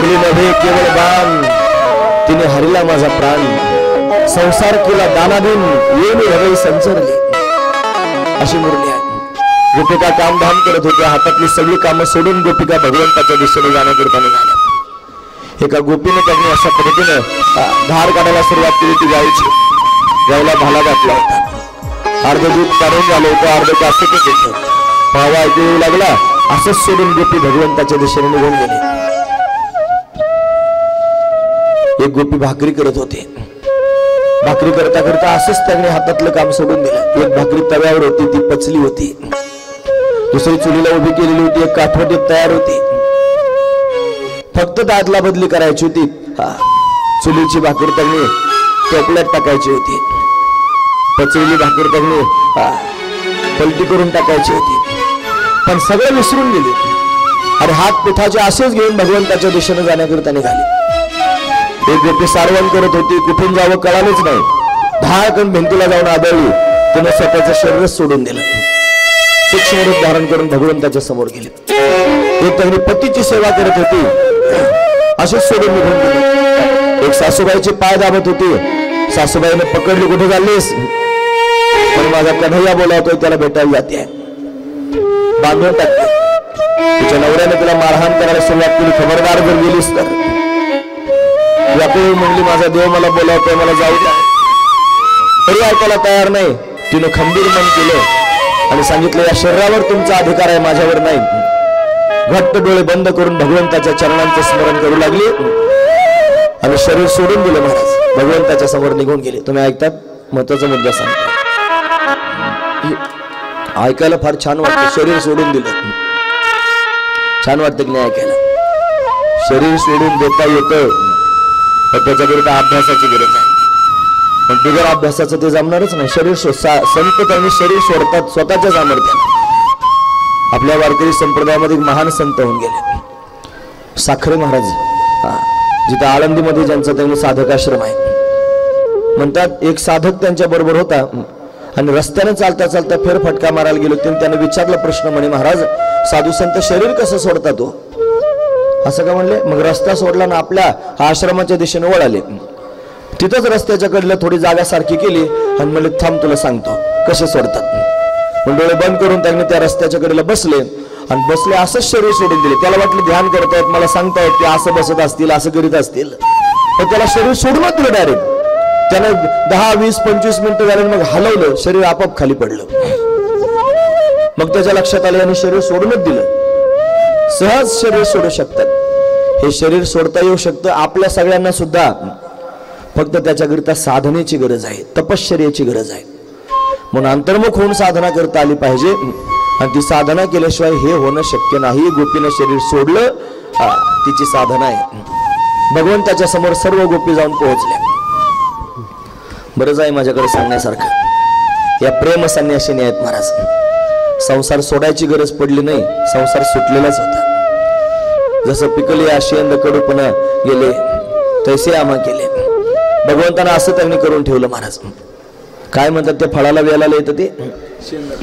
लागली नव्हे केवळ बाण, तिने हरिला माझा प्राण, संसार केला दानादिन, येऊन हृदय संचरले. अशी मुरली आहे. गोपिका कामधाम करत होत्या, हातातली सगळी कामं सोडून गोपिका भगवंताच्या दिशेने जाण्याकरता निघाल्या. एका गोपीने त्यांनी अशा पद्धतीने धार काढायला सुरुवात केली. ती गायची गायला भाला घातला होता. अर्ध दूध काढून झालं होतं, अर्ध कासतच होतं. पावा ऐकू येऊ लागला. असंच सोडून गोपी भगवंताच्या दिशेने निघून गेले. एक गोपी भाकरी करत होते. भाकरी करता करता असंच त्यांनी हातातलं काम सोडून दिलं. एक भाकरी तव्यावर होती, ती पचली होती. दुसरी चुलीला उभी केलेली होती, एक काठवटी तयार होती. फक्त दादला बदली करायची होती. चुलीची भाकरी त्यांनी टोपल्यात टाकायची होती. पचलेली भाकरी त्यांनी पलटी करून टाकायची होती. पण सगळं विसरून गेले आणि हात पिठाचे असेच घेऊन भगवंताच्या दिशेने जाण्याकरता निघाले. एक गोपी सारवण करत होती. कुठून जावं कळालंच नाही. धाकन भिंतीला जाऊन आदळली. तिने स्वतःचं शरीरच सोडून दिलं. सूक्ष्म रूप धारण करून भगवंताच्या समोर गेले. एक त्यांनी पतीची सेवा करत होती, असेच सोडून निघून गेले. एक सासूबाईचे पाय दाबत होती. सासूबाईने पकडली, कुठे चाललीस? पण माझा कन्हैया बोलावतोय, त्याला भेटायला जाते. बांधून टाकते. तिच्या नवऱ्याने तिला मारहाण करायला सुरुवात केली. खबरदार जर गेलीस तर. व्याकुळ म्हणली, माझा देव मला बोलावतोय, मला जाऊ द्या. तरी ऐकायला तयार नाही. तिनं खंबीर मन केलं आणि सांगितलं, या शरीरावर तुमचा अधिकार आहे, माझ्यावर नाही. घट्ट डोळे बंद करून भगवंताच्या चरणांचे स्मरण करू लागली आणि शरीर सोडून दिलं. महाराज भगवंताच्या समोर निघून गेले. तुम्ही ऐकतात? महत्वाचा मुद्दा सांगतो. ऐकायला फार छान वाटतं. शरीर सोडून दिलं. छान वाटतं की नाही ऐकायला? शरीर सोडून देता येतं, पण त्याच्याकरिता अभ्यासाची गरज आहे. पण बिगर अभ्यासाचं ते जमणारच नाही. शरीर संत त्यांनी शरीर सोडतात स्वतःच्या सामर्थ्याने. आपल्या वारकरी संप्रदायामध्ये महान संत होऊन गेले. साखरे महाराज, जिथे आळंदीमध्ये ज्यांचा त्यांनी साधकाश्रम आहे, म्हणतात एक साधक त्यांच्या बरोबर होता आणि रस्त्याने चालता चालता फेरफटका मारायला गेलो. त्याने विचारला प्रश्न, म्हणे महाराज, साधू संत शरीर कसं सोडता तो? असं का म्हणले? मग रस्ता सोडला ना आपल्या आश्रमाच्या दिशेने वळाले. तिथंच रस्त्याच्या कडलं थोडी जागा सारखी केली आणि म्हणले, थांब तुला सांगतो कसे सोडतात. पण डोळे बंद करून त्यांनी त्या रस्त्याच्या कडेला बसले आणि बसले असंच शरीर सोडून दिले. त्याला वाटलं ध्यान करतायत, मला सांगतायत की असं बसत असतील, असं करीत असतील. पण त्याला शरीर सोडूनच दिलं डायरेक्ट. त्यानं 10, 20, 25 मिनिटं झाले, मग हलवलं, शरीर आपोआप खाली पडलं. मग त्याच्या लक्षात आलं आणि शरीर सोडूनच दिलं. सहज शरीर सोडू शकतात. हे शरीर सोडता येऊ शकतं आपल्या सगळ्यांना सुद्धा. फक्त त्याच्याकरिता साधनेची गरज आहे, तपश्चर्याची गरज आहे. म्हणून अंतर्मुख होऊन साधना करता आली पाहिजे आणि ती साधना केल्याशिवाय हे होणं शक्य नाही. गोपीनं शरीर सोडलं, तिची साधना आहे. भगवंताच्या समोर सर्व गोपी जाऊन पोहोचल्या. बरंच आहे माझ्याकडे सांगण्यासारखं. या प्रेम संन्यासिनी आहेत महाराज. संसार सोडायची गरज पडली नाही, संसार सुटलेलाच होता. जसं पिकले आशेंद कडूपणा गेले, तैसे आम्हा केले. भगवंतानं असं त्यांनी करून ठेवलं महाराज. काय म्हणतात ते फळाला वेलाला येतं ते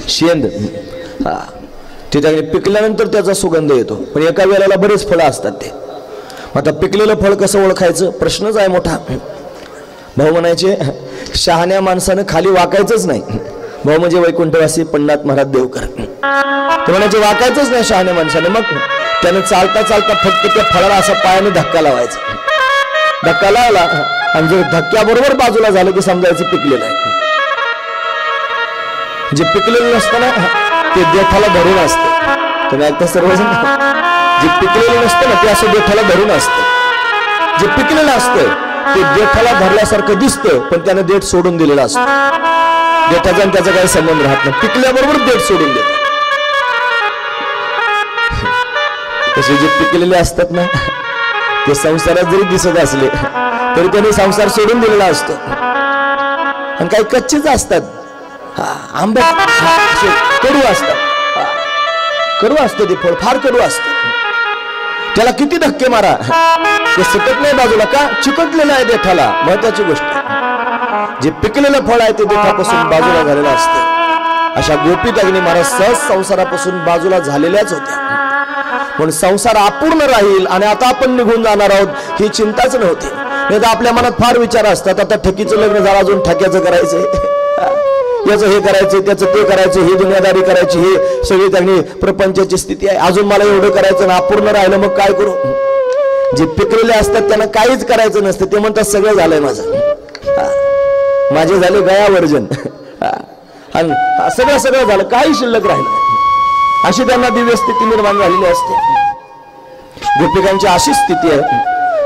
शेंद. ते त्यांनी पिकल्यानंतर त्याचा सुगंध येतो. पण एका वेळेला बरेच फळं असतात ते. आता पिकलेलं फळ कसं ओळखायचं प्रश्नच आहे मोठा. भाऊ म्हणायचे, शहाण्या माणसानं खाली वाकायचंच नाही. भाऊ म्हणजे वैकुंठवासी पंडित महाराज देवकर. ते म्हणायचे वाकायचंच नाही शहाण्या माणसाने. मग त्याने चालता चालता फक्त त्या फळाला असा पायाने धक्का लावायचा. धक्का लावला आणि जर धक्क्याबरोबर बाजूला झालं की समजायचं पिकलेलं आहे. जे पिकलेलं नसतं ना ते देठाला धरून असतं. तुम्ही ऐकता सर्वजण? जे पिकलेलं नसतं ना ते असं देठाला धरून असतं. जे पिकलेलं असतं ते देठाला धरल्यासारखं दिसतं, पण त्याने देठ सोडून दिलेला असतो. देठाचा आणि त्याचा काही संबंध राहत नाही. पिकल्याबरोबर देठ सोडून देत. तसे जे पिकलेले असतात ना ते संसारात जरी दिसत असले तरी त्याने संसार सोडून दिलेला असतो. आणि काही कच्चेच असतात. आंबे कडू असतात. कडू असतं ते फळ, फार कडू असतं. त्याला किती धक्के मारा ते सुटत नाही बाजूला. का? चिकटलेलं आहे देठाला. महत्वाची गोष्ट, जे पिकलेलं फळ आहे ते देठापासून बाजूला झालेलं असतं. अशा गोपी अग्नी महाराज सहज संसारापासून बाजूला झालेल्याच होत्या. म्हणून संसार अपूर्ण राहील आणि आता आपण निघून जाणार आहोत ही चिंताच नव्हती. नाही तर आपल्या मनात फार विचार असतात, आता ठकीचं लग्न झालं, अजून ठक्याचं करायचंय, याचं हे करायचं, त्याचं ते करायचं, ही दुनियादारी करायची, ही सगळी त्यांनी प्रपंचाची स्थिती आहे, अजून मला एवढं करायचं ना, अपूर्ण राहिलं मग काय करू. जे पिकलेले असतात त्यांना काहीच करायचं नसतं, ते म्हणतात सगळं झालंय माझं, माझे झाले गयावर्जन, सगळं झालं, काही शिल्लक राहिलं, अशी त्यांना दिव्य स्थिती निर्माण झालेली असते. गोपिकांची अशी स्थिती आहे.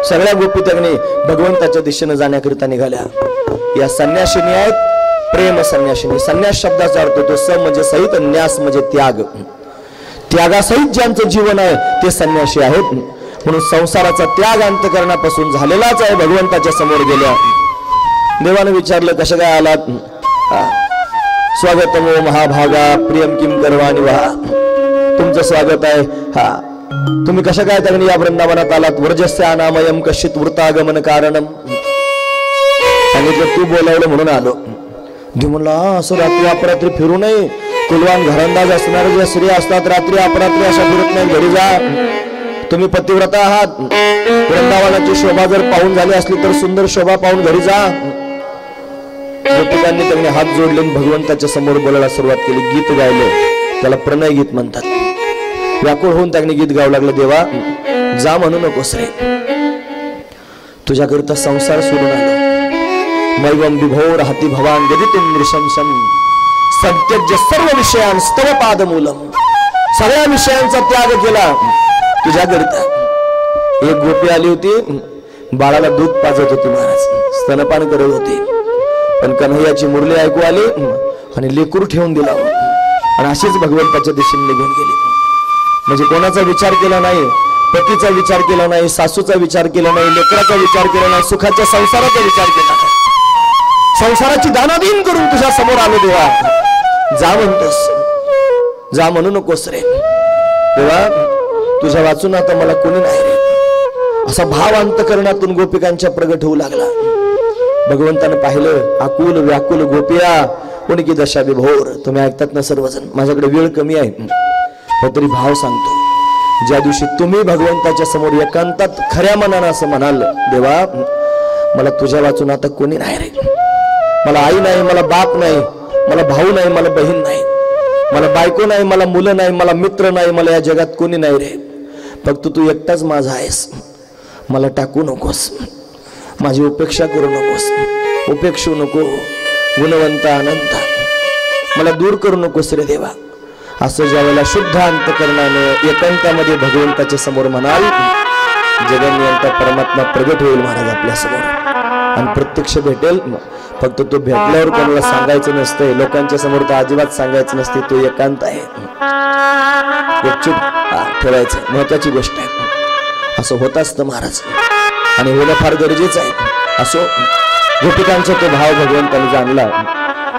सगळ्या गोपी त्यांनी भगवंताच्या दिशेने जाण्याकरिता निघाल्या. या संन्यासिनी आहेत, प्रेम संन्यासिनी. संन्यास शब्दाचा अर्थ होतो स म्हणजे सहित, न्यास म्हणजे त्याग. त्यागासहित ज्यांचं जीवन आहे ते संन्यासी आहेत. म्हणून संसाराचा त्याग अंतःकरणापासून झालेलाच आहे. भगवंताच्या समोर गेल्या. देवाने विचारलं कशा काय आलात. स्वागतमो महाभागा प्रियम किम करवाणी वहा. तुमचं स्वागत आहे. तुम्ही कशा काय त्यांनी या वृंदावनात आलात. वर्जस्य अनामयम कशित वृत्तागमन कारणम. सांगितलं तू बोलावलं म्हणून आलो. देव म्हणला असं रात्री अपरात्री फिरू नये. कुलवान घरंदाज असणारे जे स्त्री असतात रात्री अपरात्री अशा फिरत नाही. घरी जा. तुम्ही पतिव्रता आहात. वृंदावनाची शोभा जर पाहून झाली असली तर सुंदर शोभा पाहून घरी जा. गोपिकांनी त्यांनी हात जोडले भगवंताच्या समोर बोलायला सुरुवात केली. गीत गायलं, त्याला प्रणय गीत म्हणतात. व्याकुळ होऊन त्यांनी गीत गाऊ लागलं. देवा जा म्हणू नकोस रे, तुझ्याकरिता संसार सोडून आलो. मैवम विभोर हाती भवान गदितुम नृशंसम सत्यज्य सर्व विषयां स्तव पादमूलम. सगळ्या विषयांचा त्याग केला तुझ्याकरिता. एक गोपी आली होती, बाळाला दूध पाजत होती. महाराज स्तनपान करत होते. पण कन्हैयाची मुरली ऐकू आली आणि लेकरू ठेवून दिला आणि अशीच भगवंताच्या दिशेने निघून गेली. म्हणजे कोणाचा विचार केला नाही, पतीचा विचार केला नाही, सासूचा विचार केला नाही, लेकराचा विचार केला नाही, सुखाच्या संसाराचा विचार केला नाही. संसाराची दानादीन करून तुझ्या समोर आलो. देवा जा म्हणतोस, जा म्हणू नकोस रे. देवा तुझ्या वाचून आता मला कोणी नाही रे. असा भाव अंतःकरणातून गोपिकांच्या प्रगट होऊ लागला. भगवंतानं पाहिलं, आकुल व्याकुल गोपिया कोणी की दशा विभोर. तुम्ही ऐकतात ना सर्वजण. माझ्याकडे वेळ कमी आहे पण तरी भाव सांगतो. ज्या दिवशी तुम्ही भगवंताच्या समोर एकांतात खऱ्या मनानं असं म्हणाल, देवा मला तुझ्या वाचून आता कोणी नाही रे. मला आई नाही, मला बाप नाही, मला भाऊ नाही, मला बहीण नाही, मला बायको नाही, मला मुलं नाही, मला मित्र नाही, मला या जगात कोणी नाही रे. फक्त तू एकटाच माझा आहेस. मला टाकू नकोस, माझी उपेक्षा करू नकोस, उपेक्षू नको. गुणवंत अनंत मला दूर करू नकोस रे देवा. असं ज्यावेळेला शुद्ध अंतःकरणाने एकांतामध्ये भगवंताच्या समोर म्हणाल, जगन्नियंता परमात्मा प्रगट होईल महाराज आपल्या समोर आणि प्रत्यक्ष भेटेल. फक्त तो भेटल्यावर कोणाला सांगायचं नसतंय, लोकांच्या समोर तर अजिबात सांगायचं नसते. तो एकांत आहे, चुप ठेवायचं, महत्वाची गोष्ट आहे. असं होत असतं महाराज आणि होणं फार गरजेचं आहे. असो गोपिकांचा तो भाव भगवंताने जाणला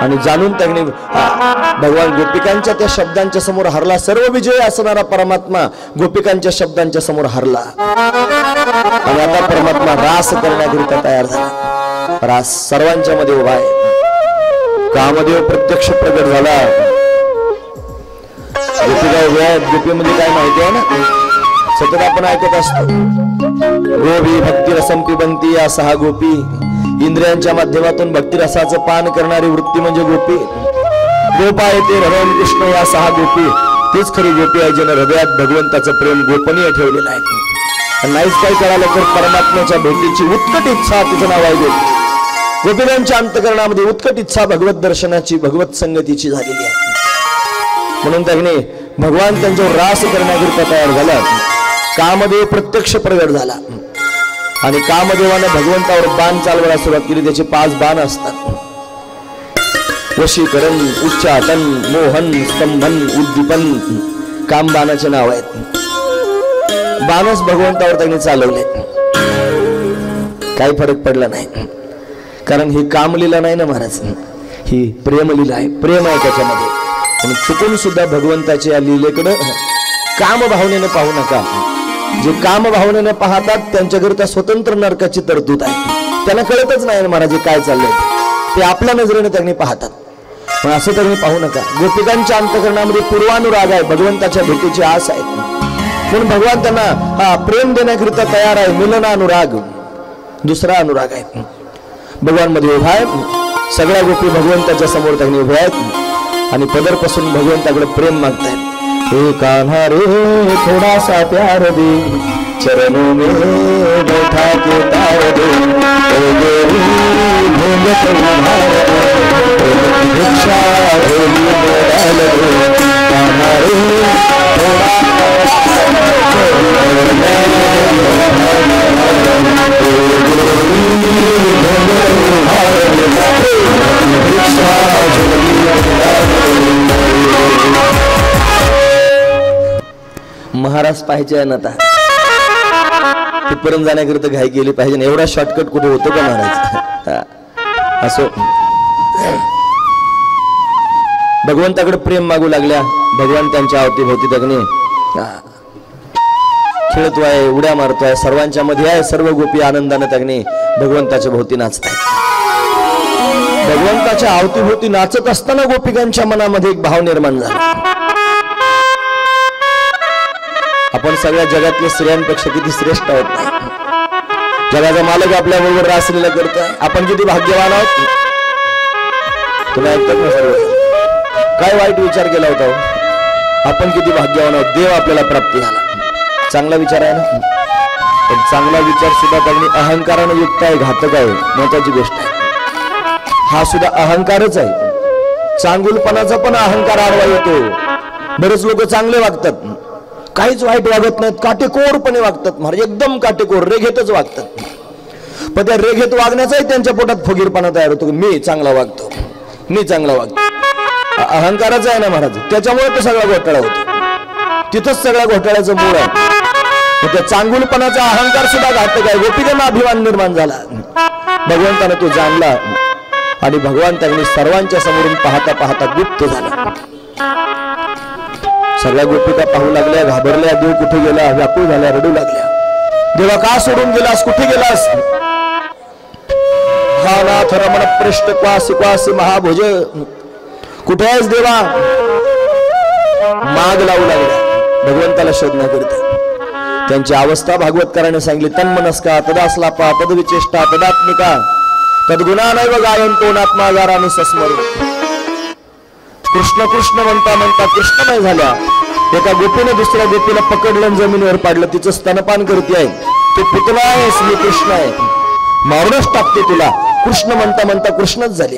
आणि जाणून त्यांनी भगवान गोपिकांच्या त्या शब्दांच्या समोर हरला. सर्व विजय असणारा परमात्मा गोपिकांच्या शब्दांच्या समोर हरला आणि आता परमात्मा रास करण्याकरिता तयार झाला. रास सर्वांच्या मध्ये उभा आहे. कामदेव प्रत्यक्ष प्रगट झाला. गोपिका उभ्या आहेत. गोपीमध्ये काय माहिती आहे ना, सतत आपण ऐकत असतो. गोपी भक्ती रसम पिबंती या सहा गोपी. इंद्रियांच्या माध्यमातून भक्तिरसाचं पान करणारी वृत्ती म्हणजे गोपी. गोपा येते रमण कृष्ण या सहा गोपी. तीच खरी गोपी आहे जिने हृदयात भगवंताचं प्रेम गोपनीय ठेवलेलं आहे. नाहीच काय कळालं तर परमात्म्याच्या भेटीची उत्कट इच्छा तिचं नाव आहे गोपी. गोपिकांच्या अंतःकरणामध्ये उत्कट इच्छा भगवत दर्शनाची, भगवत संगतीची झालेली आहे. म्हणून त्याने भगवान त्यांच्यावर रास करण्याकरिता तयार झाला. कामदेव प्रत्यक्ष प्रगट झाला आणि कामदेवाने भगवंतावर बाण चालवायला सुरुवात केली. त्याचे 5 बाण असतात. वशीकरण, उच्चाटन, मोहन, स्तंभन, उद्दीपन, काम बाणाचे नाव आहेत. बाणच भगवंतावर त्यांनी चालवले. काही फरक पडला नाही, कारण ही कामलीला नाही ना महाराज, ही प्रेमलीला आहे. प्रेम आहे त्याच्यामध्ये. पण चुकून सुद्धा भगवंताच्या या लीलेकडे काम भावनेने पाहू नका. जे काम भावनेने पाहतात त्यांच्याकरिता स्वतंत्र नरकाची तरतूद आहे. त्यांना कळतच नाही महाराज काय चाललंय ते. आपल्या नजरेने त्यांनी पाहतात. पण असं त्यांनी पाहू नका. गोपिकांच्या अंतःकरणामध्ये पूर्वानुराग आहे, भगवंताच्या भेटीची आस आहे. म्हणून भगवान त्यांना हा प्रेम देण्याकरिता तयार आहे. मिलन अनुराग दुसरा अनुराग आहे. भगवान मध्ये उभा आहे. सगळ्या गोपी भगवंताच्या समोर त्यांनी उभ्या आहेत आणि पदरपासून भगवंताकडे प्रेम मागतायत. हे कान्हा रे थोडासा प्यार दे, चरणों में बैठा के तार दे, ओ गोरी घूंघट उभार दे, भिक्षा झोली में डाल दे. कान्हा रे थोड़ा महाराज पाहिजे ना आता तिथपर्यंत जाण्याकरिता घाई केली पाहिजे. एवढा शॉर्टकट कुठे होतो का महाराज? असो भगवंताकडे प्रेम मागू लागल्या. भगवान त्यांच्या अवतीभोवती दगणे खेळतोय, उड्या मारतोय, सर्वांच्या मध्ये आहे. सर्व गोपी आनंदाने दगणे भगवंताच्या भोवती नाचताय. भगवंताच्या अवतीभोवती नाचत असताना गोपिकांच्या मनामध्ये एक भाव निर्माण झाला. आपण सगळ्या जगातल्या स्त्रियांपेक्षा किती श्रेष्ठ आहोत नाही. जगाचा मालक आपल्या बरोबर रासलीला करतोय. आपण किती भाग्यवान आहोत. तुला ऐकतात ना सर्व? काय वाईट विचार केला होता? आपण किती भाग्यवान आहोत. देव आपल्याला प्राप्त झाला. चांगला विचार आहे ना. पण चांगला विचार सुद्धा त्यांनी अहंकाराने युक्त आहे, घातक आहे. महत्वाची गोष्ट आहे. हा सुद्धा अहंकारच आहे. चांगुलपणाचा पण अहंकार आडवा येतो. बरेच लोक चांगले वागतात, काहीच वाईट वागत नाहीत, काटेकोरपणे वागतात. महाराज एकदम काटेकोर रेघेतच वागतात. पण त्या रेघेत वागण्याचाही त्यांच्या पोटात फुगीरपणा तयार होतो. मी चांगला वागतो, मी चांगला वागतो. अहंकाराचा आहे ना महाराज. त्याच्यामुळे तो सगळा घोटाळा होतो. तिथंच सगळ्या घोटाळ्याचं मूळ आहे. त्या चांगुलपणाचा अहंकार सुद्धा घातक आहे. गोपीकांना अभिमान निर्माण झाला. भगवंताने तो जाणला आणि भगवान त्यांनी सर्वांच्या समोरून पाहता पाहता गुप्त झाला. सगळ्या गोपिका पाहू लागल्या, घाबरल्या. देव कुठे गेला? व्याकुळ झाल्या, रडू लागल्या. देवा का सोडून गेलास? कुठे गेलास? हा नाथ रमण पृष्ठ क्वासी क्वासी महाभुज, कुठे आहेस देवा? माग लावू लागल्या भगवंताला शोधण्याकरिता. त्यांची अवस्था भागवतकाराने सांगितली. तन्मनस्का तदास्लापा तदविचेष्टा तदात्मिका तद्गुणा नैव गायन्तो नात्मागाराने सस्मरू. कृष्ण कृष्ण म्हणता म्हणता कृष्णमय झाल्या. एका गोपीने दुसऱ्या गोपीला पकडलं, जमिनीवर पाडलं. तिचं स्तनपान करते आहे. तू पुतळा आहेस, मी कृष्ण आहे, मारूनच टाकते तुला. कृष्ण म्हणता म्हणता कृष्णच झाले.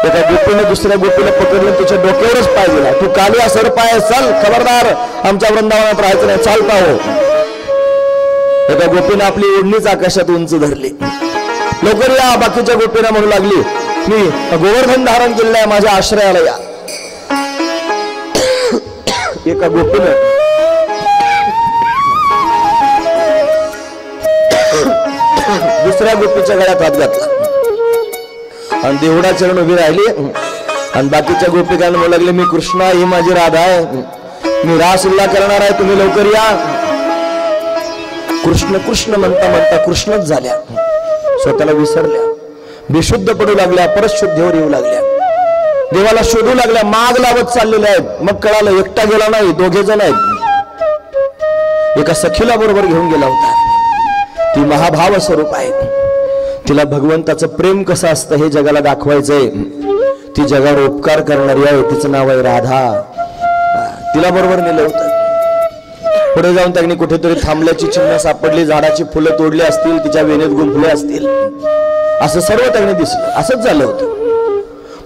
एका गोपीने दुसऱ्या गोपीला पकडलं, तिच्या डोक्यावरच पाय दिला. तू कालिया सर्प आहे, चल खबरदार, आमच्या वृंदावनात राहायचं नाही, चालता हो. एका गोपीने आपली ओढणीच आकाशात उंच धरली. लवकर या. बाकीच्या गोपीना म्हणू लागली, मी गोवर्धन धारण केलेलं आहे, माझ्या आश्रयाला या. एका गोपीनं दुसऱ्या गोपीच्या गळ्यात हात घातला आणि देवडा चरण उभी राहिली. आणि बाकीच्या गोपिकांना म्हणू लागले, मी कृष्ण, ही माझी राधा आहे, मी रासलीला करणार आहे, तुम्ही लवकर या. कृष्ण कृष्ण म्हणता म्हणता कृष्णच झाल्या. स्वतःला विसरल्या, बेशुद्ध पडू लागल्या, परत शुद्धीवर येऊ लागल्या. देवाला शोधू लागल्या, माग लावत चाललेल्या आहेत. मग कळालं एकटा गेला नाही, दोघे जण आहेत. एका सखीला बरोबर घेऊन गेला होता. ती महाभाव स्वरूप आहे. तिला भगवंताचं प्रेम कसं असतं हे जगाला दाखवायचंय. ती जगावर उपकार करणारी आहे. तिचं नाव आहे राधा. तिला बरोबर नेलं होतं. पुढे जाऊन त्यांनी कुठेतरी थांबल्याची चिन्ह सापडली. झाडाची फुलं तोडली असतील, तिच्या वेणीत गुंफले असतील, असं सर्व त्यांनी दिसलं. असंच झालं होतं.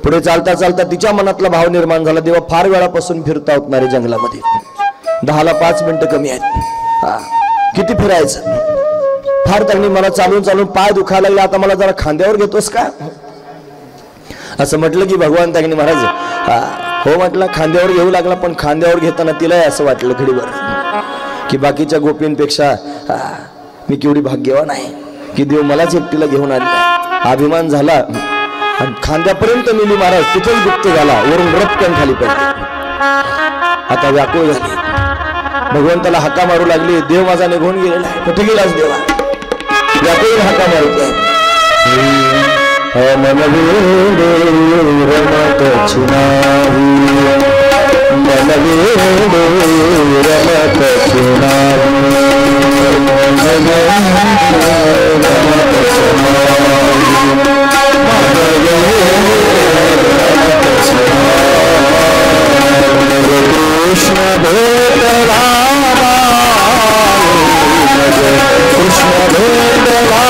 पुढे चालता चालता तिच्या मनातला भाव निर्माण झाला. देवा फार वेळापासून फिरता होत नाही जंगलामध्ये. 10ला 5 मिनिटं कमी आहेत. किती फिरायचं? फार त्यांनी मला चालून चालून पाय दुखायला लागले. आता मला जरा खांद्यावर घेतोस का? असं म्हटलं की भगवान त्यांनी महाराज हो म्हटलं. खांद्यावर घेऊ लागला. पण खांद्यावर घेताना तिलाही असं वाटलं घडीवर की बाकीच्या गोपींपेक्षा मी केवढी भाग्यवान आहे की देव मलाच एकटीला घेऊन आले. अभिमान झाला आणि खांद्यापर्यंत नेली महाराज. तिथेच गुप्त झाला. वरून रपकन खाली पडली. आता व्याकुळ झाली. भगवंताला हाका मारू लागली. देव माझा निघून गेलेला आहे. कुठे गेलास देवा? व्याकुळ हाका मारतोय. मन रमत भेटला कृष्ण भेटला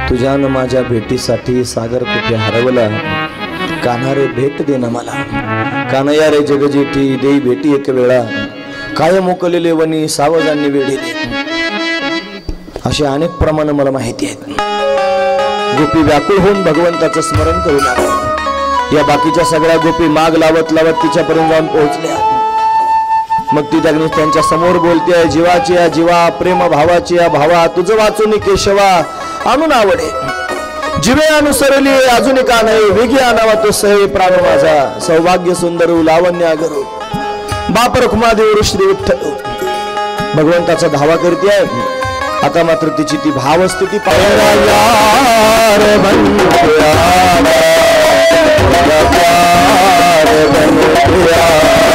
तुझ्यानं माझ्या भेटीसाठी सागर कुठे हरवला, कान्हा रे भेट दे ना मला. कान्हया रे जगजेठी देई भेटी एक वेळा, काय मोकलेले वनी सावजांनी वेढिले. असे अनेक प्रमाण मला माहिती आहेत. गोपी व्याकुळ होऊन भगवंताचं स्मरण करू लागल्या. या बाकीच्या सगळ्या गोपी माग लावत लावत तिच्यापर्यंत जाऊन पोहोचल्या. मग ती त्यांच्या समोर बोलते, जीवाची या जीवा, प्रेम भावाची या भावा, तुझं वाचून केशवा आणून आवडे. जीवे अनुसरली अजून का नाही, वेगी आणावा तो सहे प्राण माझा. सौभाग्य सुंदरू लावण्य गरू, बाप रखुमादेव श्री विठ्ठल. भगवंताचा धावा करते आहे. आता मात्र तिची ती भावस्थिती मेरा यार बन के आजा, मेरा प्यार बन के आजा,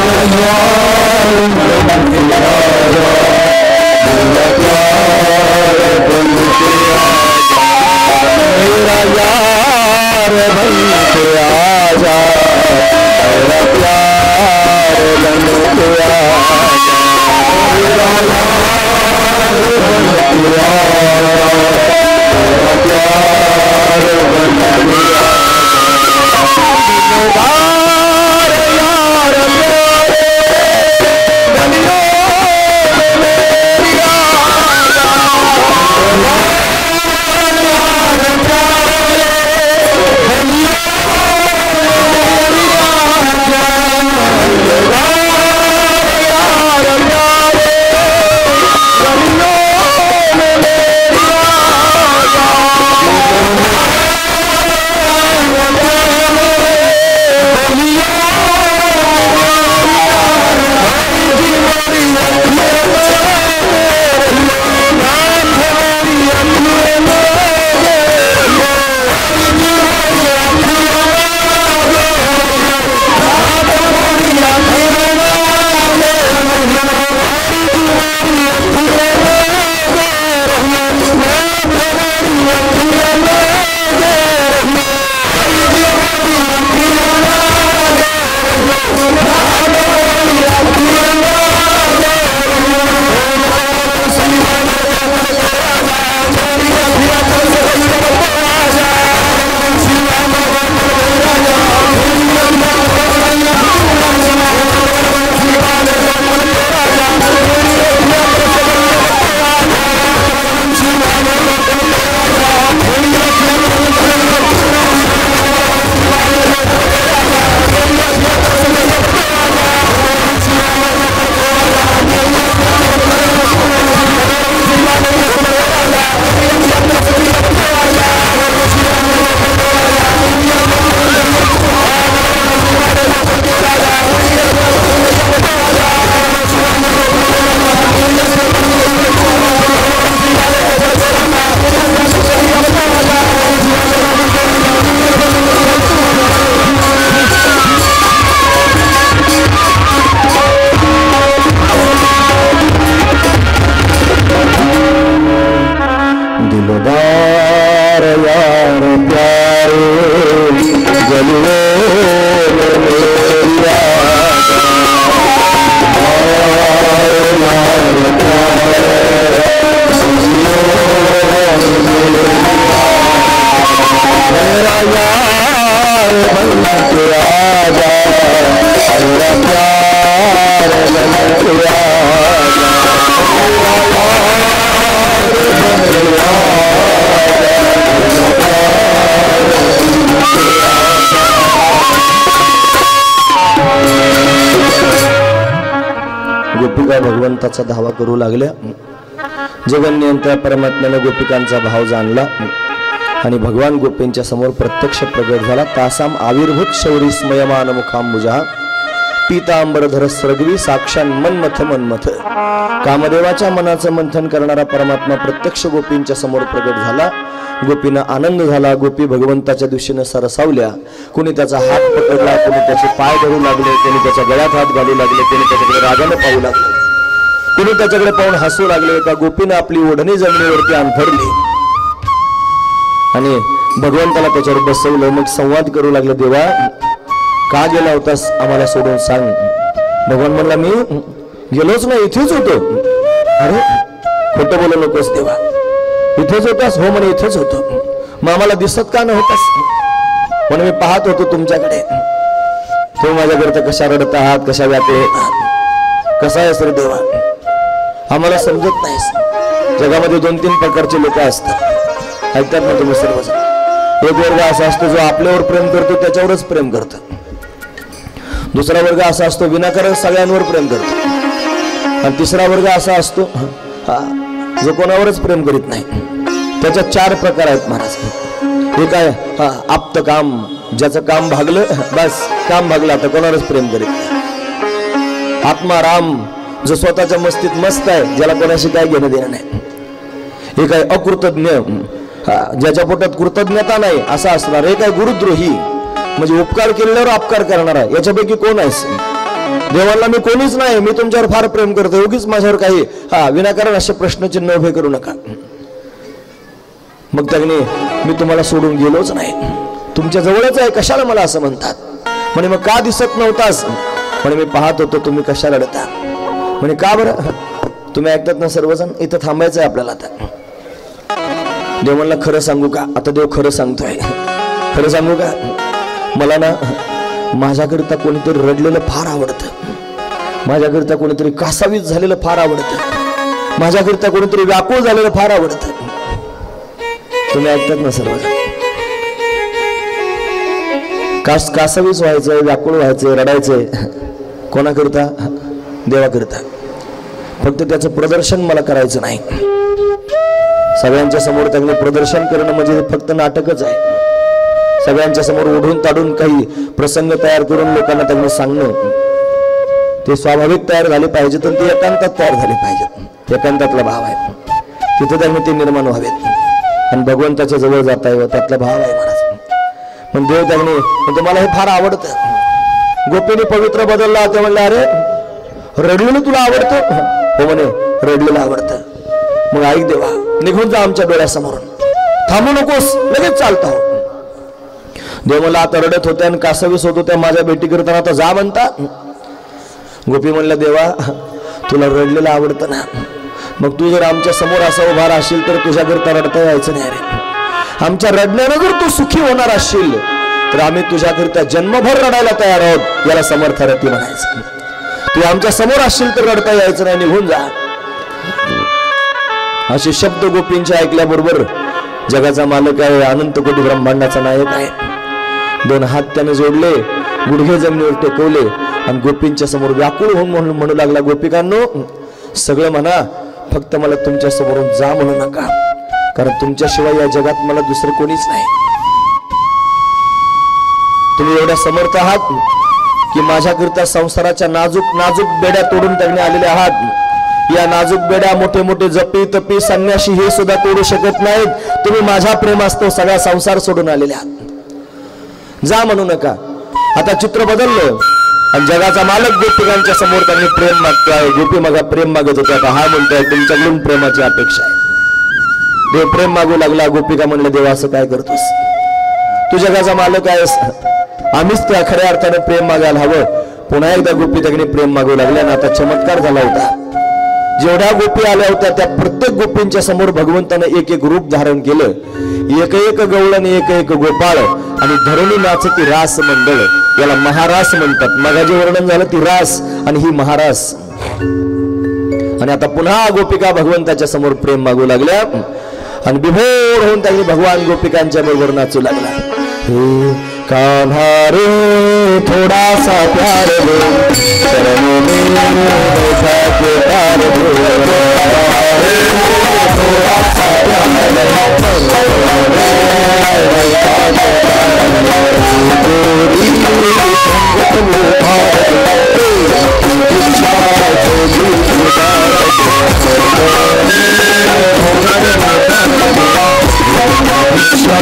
मेरा यार बन के आजा, मेरा प्यार बन के आजा. यार प्यारे बनियो मेरी आजा. दिलदार यार प्यारे जलवे मेरा यार बन के आजा, मेरा प्यार बन के आजा, गोपिका भगवंताचा धावा करू लागल्या. जगन्यंत्या परमात्म्याने गोपिकांचा भाव जाणला आणि भगवान गोपींच्या समोर प्रत्यक्ष प्रगट झाला. तासाम आविर्भूत शौरी स्मयमान मुखांबुजा पीतांबरधर स्रगवी साक्षान मन्मथ मन्मथ. कामदेवाच्या मनाचं मंथन करणारा परमात्मा प्रत्यक्ष गोपींच्या समोर प्रगट झाला. गोपींना आनंद झाला. गोपी भगवंताच्या दिशेने सरसावल्या. कोणी त्याचा हात पकडला, कोणी त्याचे पाय धरू लागले, कोणी त्याच्या गळ्यात हात घालू लागले, कोणी त्याच्याकडे रागाने पाहू लागले, कोणी त्याच्याकडे पाहून हसू लागले. एका गोपीने आपली ओढणी जमिनीवरती अंथरली आणि भगवंताला त्याच्यावर बसवलं. मग संवाद करू लागले. देवा, का गेला होतास आम्हाला सोडून सांग. भगवान म्हणला, मी गेलोच नाही, इथेच होतो. अरे खोटं बोलू नकोस देवा, इथेच होतास? हो म्हणे, इथेच होतो. मग आम्हाला दिसत का नव्हतास? म्हणून मी पाहत होतो तुमच्याकडे. तुम्ही माझ्याकरता कशा रडत आहात, कशा व्याकुळ आहात. कसा आहेस रे देवा, आम्हाला समजत नाहीस. जगामध्ये 2-3 प्रकारचे लोक असतात, ऐकतात ना तुम्ही सर्वजण. एक वर्ग असा असतो जो आपल्यावर प्रेम करतो, त्याच्यावरच प्रेम करतो. दुसरा वर्ग असा असतो विनाकारण सगळ्यांवर प्रेम करतो. आणि तिसरा वर्ग असा असतो जो कोणावरच प्रेम करीत नाही. त्याच्यात 4 प्रकार आहेत महाराज. हे काय, आप्त काम, ज्याचं काम भागलं बस, काम भागलं, आता कोणावरच प्रेम करीत नाही. आत्माराम, जो स्वतःच्या मस्तीत मस्त आहे, ज्याला कोणाशी काय घेणं देणं नाही. हे काय अकृतज्ञ, ज्याच्या पोटात कृतज्ञता नाही असा असणार. हे काय गुरुद्रोही, म्हणजे उपकार केल्यावर अपकार करणारा. याच्यापैकी कोण आहेस? देवाला मी कोणीच नाही, मी तुमच्यावर फार प्रेम करतो, उगीच माझ्यावर काही विनाकारण असे प्रश्नचिन्ह उभे करू नका. मग त्याने, मी तुम्हाला सोडून गेलोच नाही, तुमच्या जवळच आहे, कशाला मला असं म्हणतात? म्हणे मग का दिसत नव्हतास? म्हणे मी पाहत होतो तुम्ही कशा रडता. म्हणे का बरं? तुम्ही ऐकतात ना सर्वजण, इथं थांबायचं आहे आपल्याला. आता देव म्हणला, खरं सांगू का? आता देव खरं सांगतोय. खरं सांगू का? मला ना माझ्याकरिता कोणीतरी रडलेलं फार आवडतं, माझ्याकरिता कोणीतरी कासावीस झालेलं फार आवडतं, माझ्याकरिता कोणीतरी व्याकुळ झालेलं फार आवडतं. तुम्ही ऐकतात ना सर्वजण. कासावीस व्हायचंय, व्याकुळ व्हायचंय, रडायचंय. कोणाकरिता? देवाकरिता. फक्त त्याचं प्रदर्शन मला करायचं नाही. सगळ्यांच्या समोर त्यांनी प्रदर्शन करणं म्हणजे फक्त नाटकच आहे. सगळ्यांच्या समोर ओढून ताडून काही प्रसंग तयार करून लोकांना त्यांनी सांगणं, ते स्वाभाविक तयार झाले पाहिजे, तर ते एकांतात तयार झाले पाहिजेत. एकांतातला भाव आहे, तिथे त्यांनी ते निर्माण व्हावेत. आणि भगवंताच्या जवळ जात आहे, त्यातला भाव आहे महाराज. पण देव त्यांनी, तुम्हाला हे फार आवडतं. गोपीने पवित्र बदलला. ते म्हणले, अरे रडलेलं तुला आवडतं? हो म्हणे, रडलेलं आवडतं. मग ऐक देवा, निघून जा आमच्या डोळ्यासमोरून, थांबू नकोस, लगेच चालतो. देव मला आता रडत होत्या आणि कासावीस होत होत्या माझ्या भेटी करताना, आता जा म्हणता? गोपी म्हणला, देवा तुला रडलेलं आवडतं ना, मग तू जर आमच्या समोर असा उभा राहशील तर तुझ्याकरता रडता यायचं नाही. अरे आमच्या रडण्यानं जर तू सुखी होणार असशील तर आम्ही तुझ्याकरिता जन्मभर रडायला तयार आहोत. याला समर्थारती म्हणायचं. तू आमच्या समोर असशील तर रडता यायचं नाही, निघून जा. असे शब्द गोपींचे ऐकल्याबरोबर जगाचा मालक आहे, अनंत कोटी ब्रह्मांडाचा नायक आहे. 2 हात त्याने जोडले, गुडघे जमिनीवर टेकवले आणि गोपींच्या समोर व्याकुळ होऊन म्हणू लागला, गोपिकांनो सगळं म्हणा, फक्त मला तुमच्या समोरून जा म्हणू नका, कारण तुमच्याशिवाय या जगात मला दुसरं कोणीच नाही. तुम्ही एवढ्या समर्थ आहात की माझ्याकरिता संसाराच्या नाजूक नाजूक बेड्या तोडून टाकणे आलेले आहात. या नाजूक बेड्या मोठे मोठे जपी तपी संन्याशी हे सुद्धा तोडू शकत नाहीत. तुम्ही माझा प्रेमास्तव सगळा संसार सोडून आलेले आहात, जा म्हणू नका. आता चित्र बदललं आणि जगाचा मालक गोपिकांच्या समोर त्यांनी प्रेम मागतोय. गोपी मगा प्रेम मागत होते, आता हा म्हणतोय तुमच्याकडून प्रेमाची अपेक्षा आहे. देव प्रेम मागू लागला. गोपिका म्हणले देवा असं काय करतोस, तू जगाचा मालक आहेस, आम्हीच त्या खऱ्या अर्थाने प्रेम मागायला हवं. पुन्हा एकदा गोपी त्याकडे प्रेम मागू लागल्या आणि आता चमत्कार झाला होता. जेवढ्या गोपी आल्या होत्या त्या प्रत्येक गोपींच्या समोर भगवंतानं एक एक रूप धारण केलं. एक एक गवळ आणि एक एक गोपाळ आणि धरणी नाचती रास मंडळ, याला महारास म्हणतात. मगाचे वर्णन झालं ती रास आणि ही महारास. आणि आता पुन्हा गोपिका भगवंताच्या समोर प्रेम मागू लागल्या आणि विभोर होऊन त्यांनी भगवान गोपिकांच्या बरोबर नाचू लागला. हे कान्हा रे थोडासा प्यार दे, चरणों में बैठा के प्यार दे, थोडासा प्यार दे, चरणों में बैठा के प्यार दे, गोरी संगत में भार दे, इच्छा जोगी उदार दे, चरणों में इच्छा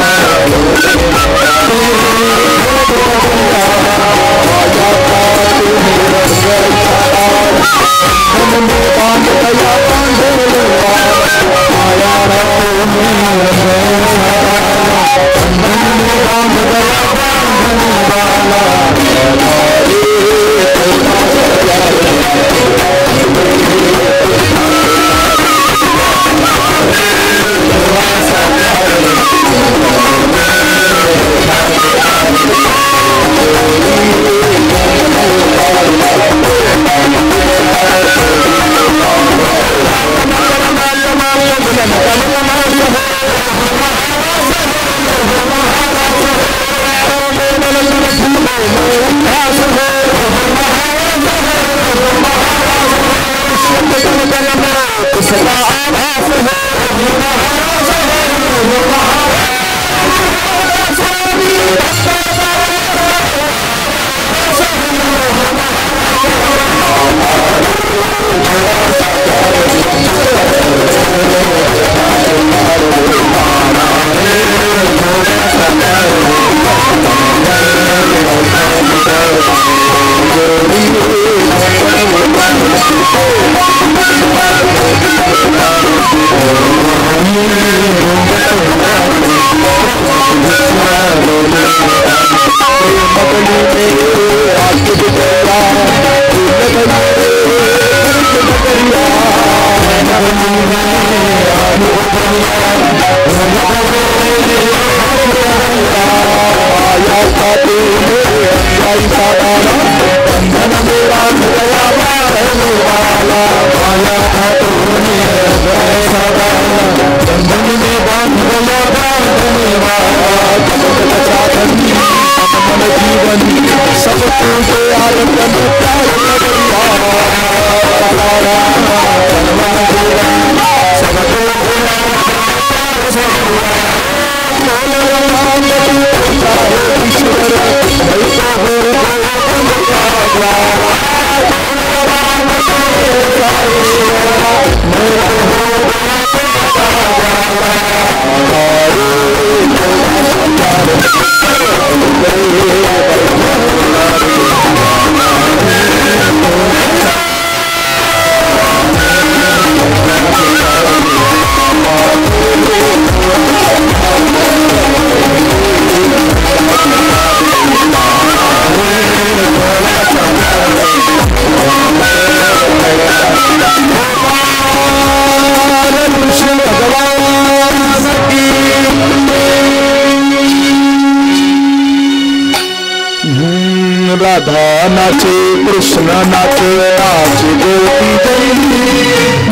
राधा नाचे कृष्ण नाचे नाच गोपी जय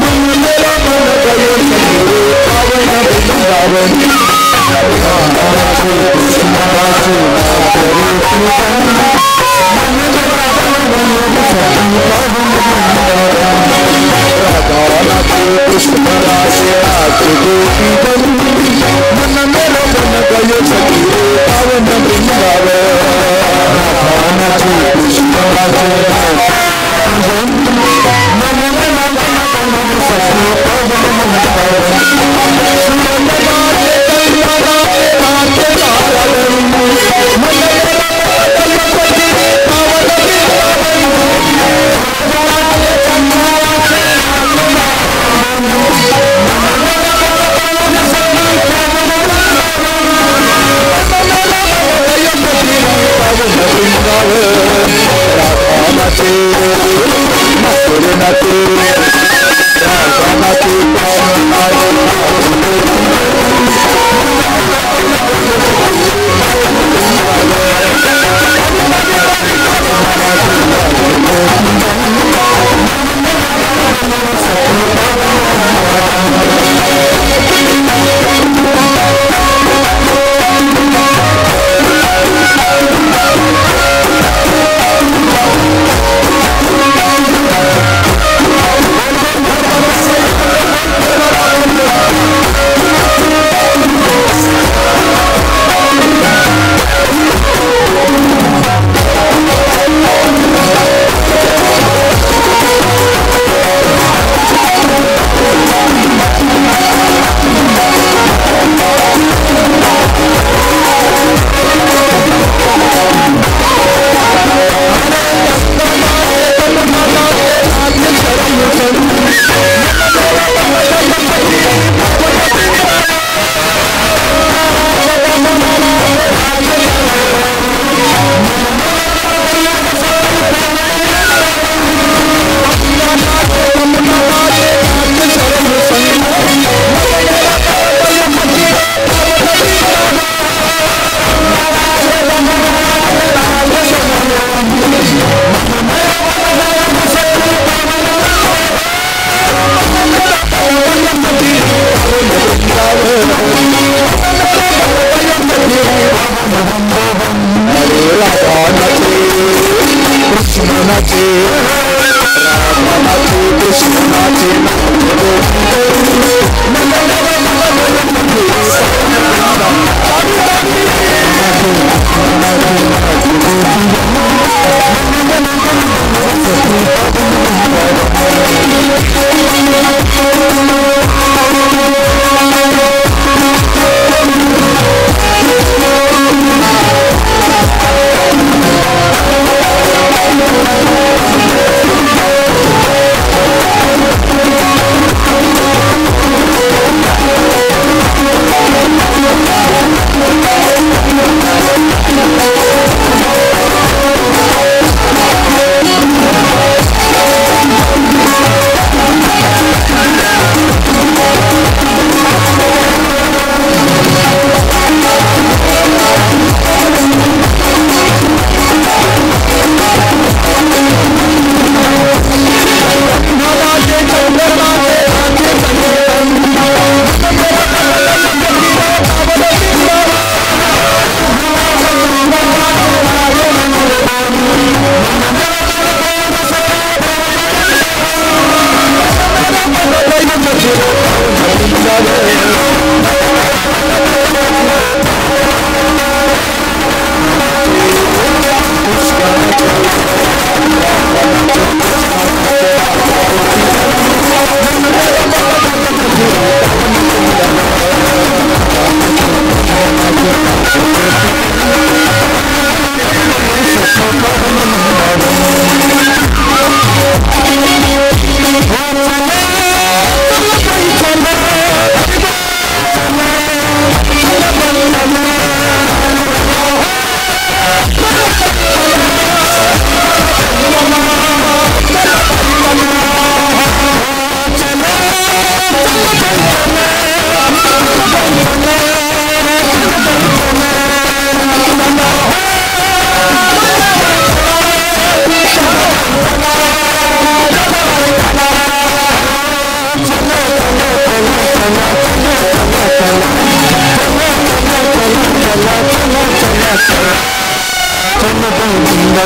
मन मेरा मन गयो संगे पावन वृंदावन नाचे कृष्ण नाचे राधा नाचे कृष्ण नाचे नाच गोपी जय मन मेरा मन गयो संगे पावन वृंदावन कृष्ण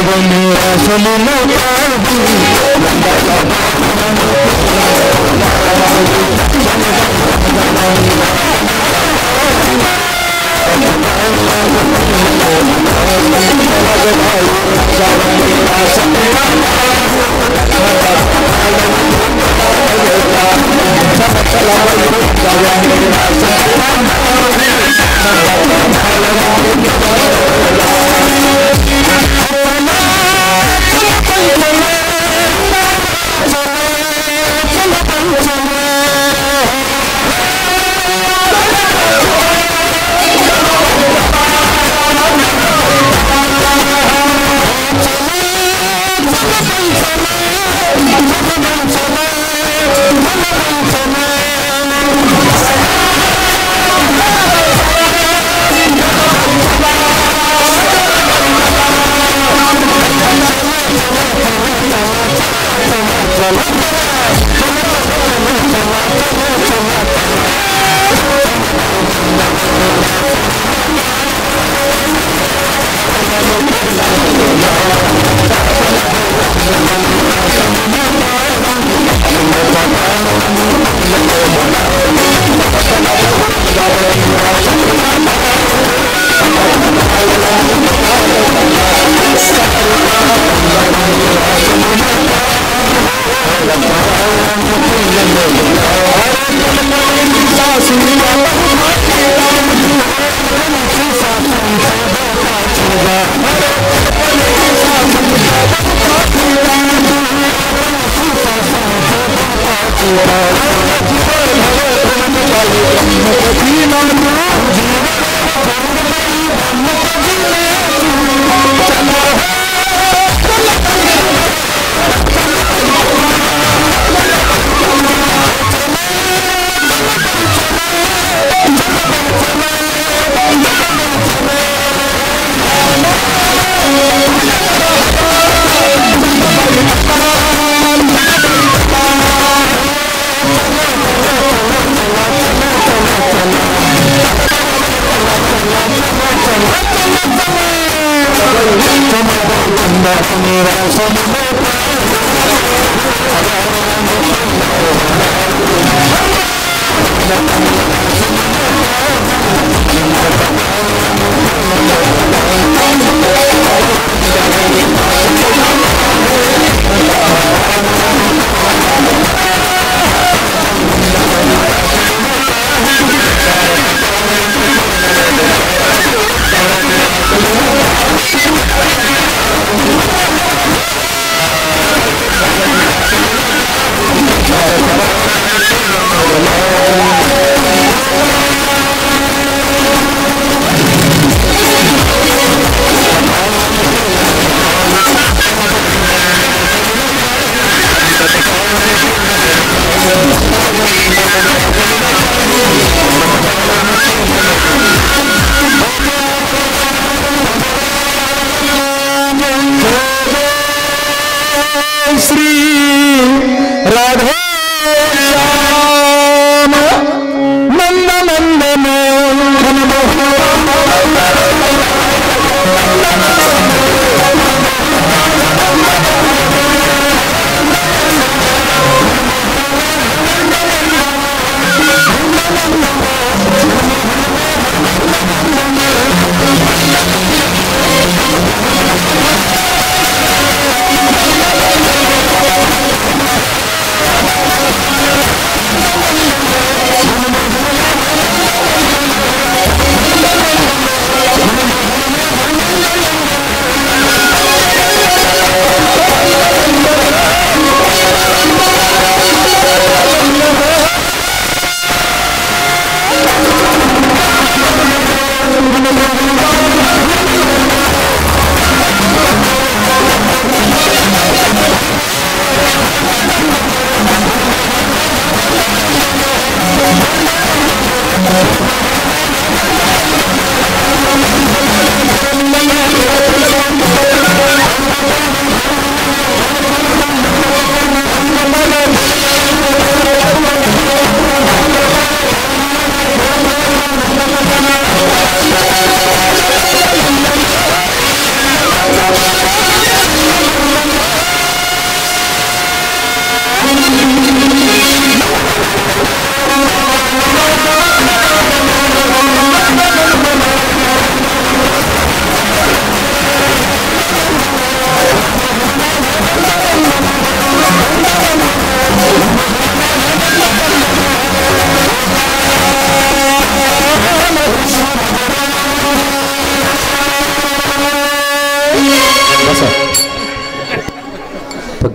मेरा सुनना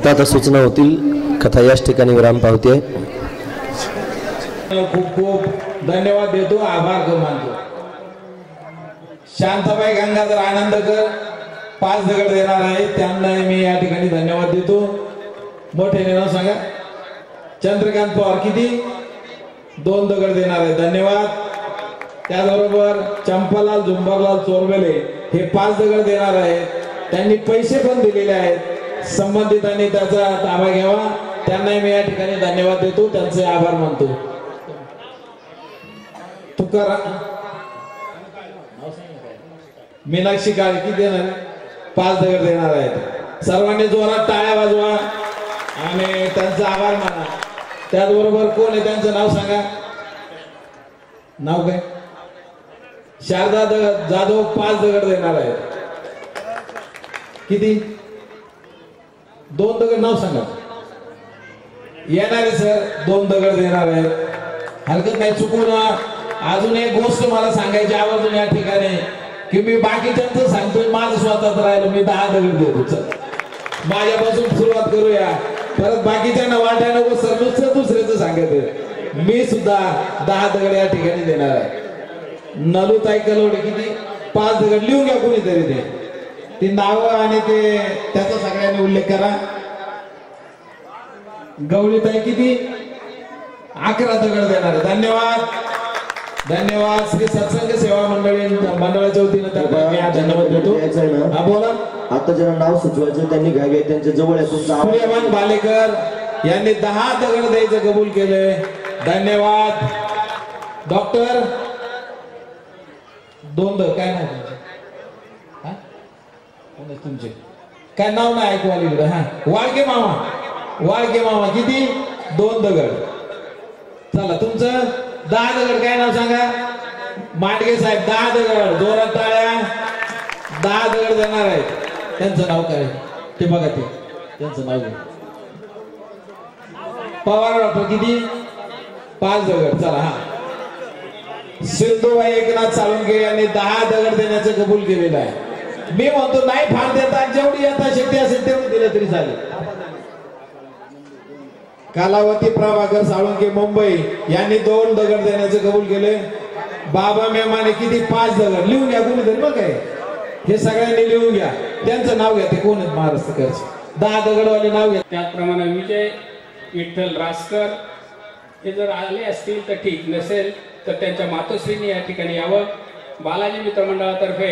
तर आता सूचना होतील. कथा याच ठिकाणी विराम पावते. खूप खूप धन्यवाद देतो, आभार मानतो. शांताबाई गंगाधर आनंदकर 5 दगड देणार आहे, त्यांना मी या ठिकाणी धन्यवाद देतो. मोठे नाव सांगा. चंद्रकांत पवार किती? 2 दगड देणार आहे, धन्यवाद. त्याचबरोबर चंपालाल झुंबरलाल चोरबेले हे 5 दगड देणार आहेत, त्यांनी पैसे पण दिलेले आहेत. संबंधितांनी त्याचा ताबा घ्यावा, त्यांनाही मी या ठिकाणी धन्यवाद देतो, त्यांचे आभार मानतो. मीनाक्षी काळे किती देणार? 5 दगड देणार आहेत. सर्वांनी जोरात टाळ्या वाजवा आणि त्यांचा आभार माना. त्याचबरोबर कोण आहे त्यांचं नाव सांगा. नाव काय? शारदा जाधव 5 दगड देणार आहेत. किती? 2 दगड नाव सांगा. येणारे सर 2 दगड देणार आहेत. हरकत नाही, चुकून. अजून एक गोष्ट मला सांगायची आवर्जून या ठिकाणी की मी बाकीच्यांचं सांगतोय, माझं स्वतःच राहिलं. मी 10 दगड देतो. चल माझ्यापासून सुरुवात करूया, परत बाकीच्यांना वाटायला नको सर नुसतं दुसऱ्याचं सांगायचं. मी सुद्धा 10 दगड या ठिकाणी देणार आहे. नलूताई कलवडे किती? 5 दगड. लिहून घ्या कोणीतरी ती नावं आणि ते त्याचा सगळ्यांनी उल्लेख करा. गवळीताई किती? 11 दगड देणार आहे, धन्यवाद. धन्यवाद. श्री सत्संग सेवा मंडळाच्या वतीनं त्यांना धन्यवाद देतो. हा बोला. आता ज्यांना नाव सुचवायचं त्यांनी घ्यावे, त्यांच्या जवळ आहे तुमचा. सूर्यमान बालेकर यांनी 10 दगड द्यायचं कबूल केलंय, धन्यवाद. डॉक्टर 2 दगड. काय नाव तुमचे? काय नाव नाही ऐकू आले इकडे. हा, वाळके मामा. वाळके मामा किती? 2 दगड. चला तुमचं 10 दगड. काय नाव सांगा? मांडगे साहेब 10 दगड. जोरात टाळ्या. 10 दगड देणार आहेत. त्यांचं नाव काय ते बघा, त्यांचं नाव पवार डॉक्टर किती? 5 दगड. चला. हा, सिंधुबाई एकनाथ साळुंखे यांनी 10 दगड देण्याचं कबूल केलेलं आहे. मी म्हणतो नाही फार देतात, जेवढी यथाशक्ती असेल तेवढी दिलं तरी चालेल. कालावती प्रभाकर साळुंखे मुंबई यांनी 2 दगड देण्याचं कबूल केले. बाबा मेमाने किती? 5 दगड. लिहून घ्या कोणीतरी. बघ काय हे सगळ्यांनी लिहून घ्या, त्यांचं नाव घ्या. ते कोण आहेत महाराष्ट्रकरचे? 10 दगडवाले नाव घ्या. त्याचप्रमाणे विजय विठ्ठल रासकर हे जर आले असतील तर ठीक, नसेल तर त्यांच्या मातोश्रींनी या ठिकाणी यावं. बालाजी मित्रमंडळातर्फे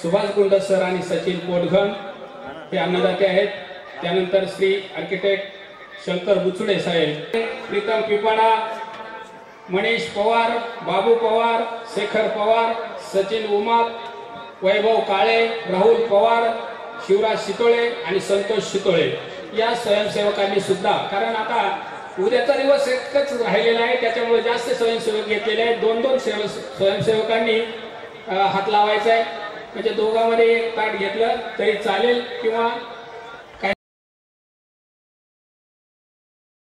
सुभाष गुंड सर आणि सचिन पोटघन हे अन्नदाते आहेत. त्यानंतर श्री आर्किटेक्ट शंकर बुचुडे साहेब, प्रीतम पिपाडा, मनीष पवार, बाबू पवार, शेखर पवार, सचिन उमाप, वैभव काळे, राहुल पवार, शिवराज शितोळे आणि संतोष शितोळे या स्वयंसेवकांनी सुद्धा, कारण आता उद्याचा दिवस एकच राहिलेला आहे त्याच्यामुळे जास्त स्वयंसेवक घेतलेले आहेत. 2-2 स्वयंसेवकांनी हात लावायचा आहे. म्हणजे दोघांमध्ये एक ताट घेतलं तरी चालेल किंवा